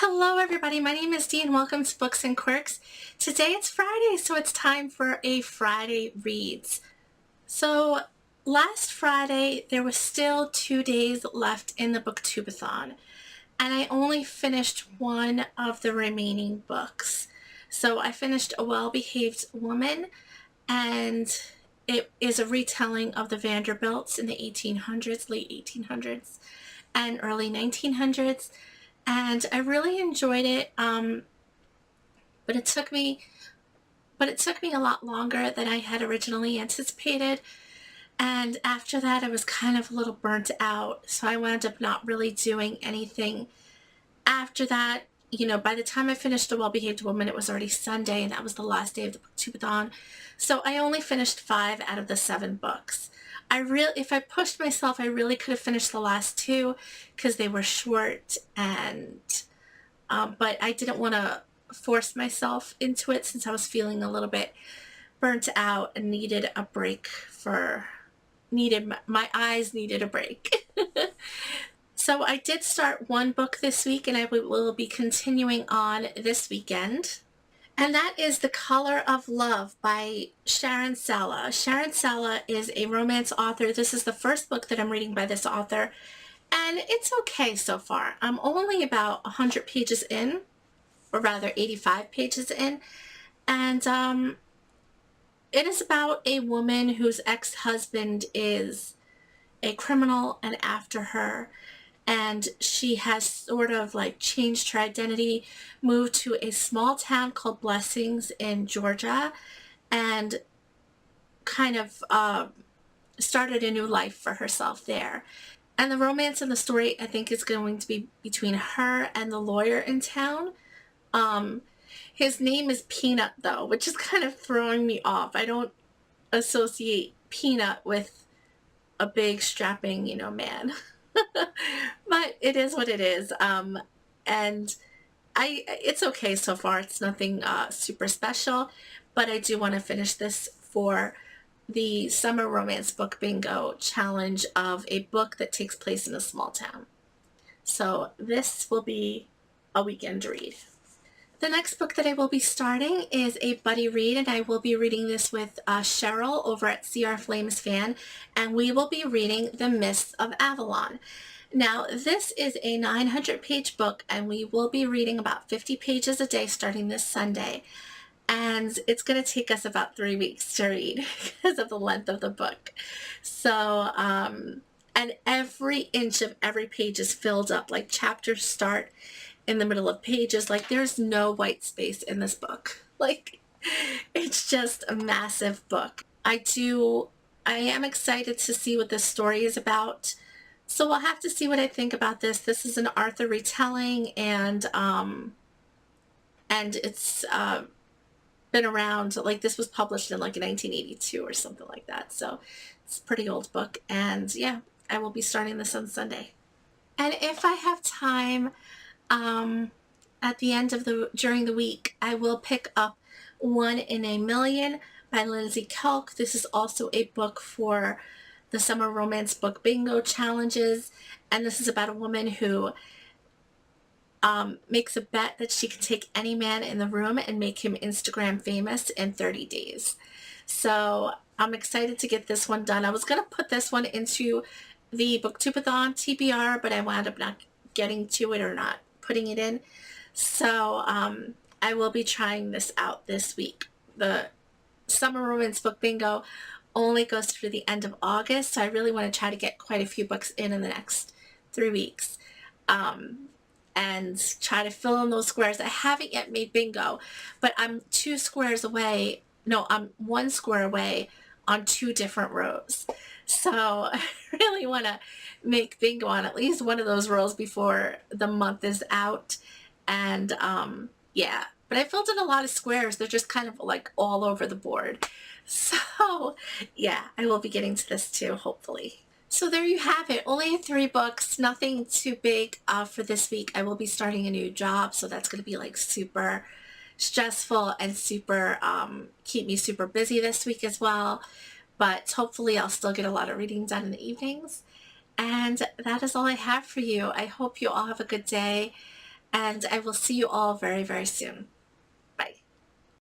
Hello everybody, my name is Dee and welcome to Books and Quirks. Today it's Friday, so it's time for a Friday Reads. So last Friday there was still 2 days left in the Booktubeathon, and I only finished one of the remaining books. So I finished A Well-Behaved Woman, and it is a retelling of the Vanderbilts in the 1800s, late 1800s and early 1900s. And I really enjoyed it, but it took me a lot longer than I had originally anticipated. And after that, I was kind of a little burnt out, so I wound up not really doing anything after that. By the time I finished A Well-Behaved Woman, it was already Sunday, and that was the last day of the Booktubeathon. So I only finished 5 out of the 7 books. If I pushed myself, I really could have finished the last 2 because they were short, and but I didn't want to force myself into it since I was feeling a little bit burnt out and needed a break my eyes needed a break. So I did start one book this week, and I will be continuing on this weekend. And that is The Color of Love by Sharon Sala. Sharon Sala is a romance author. This is the first book that I'm reading by this author, and it's okay so far. I'm only about 100 pages in, or rather 85 pages in, and it is about a woman whose ex-husband is a criminal and after her, and she has sort of like changed her identity, moved to a small town called Blessings in Georgia, and kind of started a new life for herself there. And the romance in the story, I think, is going to be between her and the lawyer in town. His name is Peanut, though, which is kind of throwing me off. I don't associate Peanut with a big strapping, man. But it is what it is. And it's okay so far. It's nothing super special, but I do want to finish this for the Summer Romance Book Bingo challenge of a book that takes place in a small town. So this will be a weekend read. The next book that I will be starting is a buddy read, and I will be reading this with Cheryl over at CR Flames Fan, and we will be reading The Mists of Avalon. Now, this is a 900-page book, and we will be reading about 50 pages a day starting this Sunday, and it's going to take us about 3 weeks to read because of the length of the book. So, and every inch of every page is filled up, like chapters start in the middle of pages. Like, there's no white space in this book. Like, it's just a massive book. I am excited to see what this story is about. So we'll have to see what I think about this. This is an Arthur retelling, and it's been around, like, this was published in like 1982 or something like that. So it's a pretty old book, and yeah, I will be starting this on Sunday. And if I have time, at the end of during the week, I will pick up One in a Million by Lindsay Kelk. This is also a book for the Summer Romance Book Bingo challenges, and this is about a woman who makes a bet that she can take any man in the room and make him Instagram famous in 30 days. So I'm excited to get this one done. I was going to put this one into the Booktubeathon TBR, but I wound up not getting to it or not putting it in. So I will be trying this out this week. The Summer Romance Book Bingo only goes through the end of August, so I really want to try to get quite a few books in the next 3 weeks, and try to fill in those squares. I haven't yet made bingo, but I'm 2 squares away. No, I'm 1 square away on 2 different rows. So I really want to make bingo on at least one of those rows before the month is out. And yeah, but I filled in a lot of squares. They're just kind of like all over the board. So yeah, I will be getting to this too, hopefully. So there you have it. Only 3 books, nothing too big for this week. I will be starting a new job, so that's going to be like super stressful and super keep me super busy this week as well. But hopefully I'll still get a lot of reading done in the evenings. And that is all I have for you. I hope you all have a good day. and I will see you all very, very soon.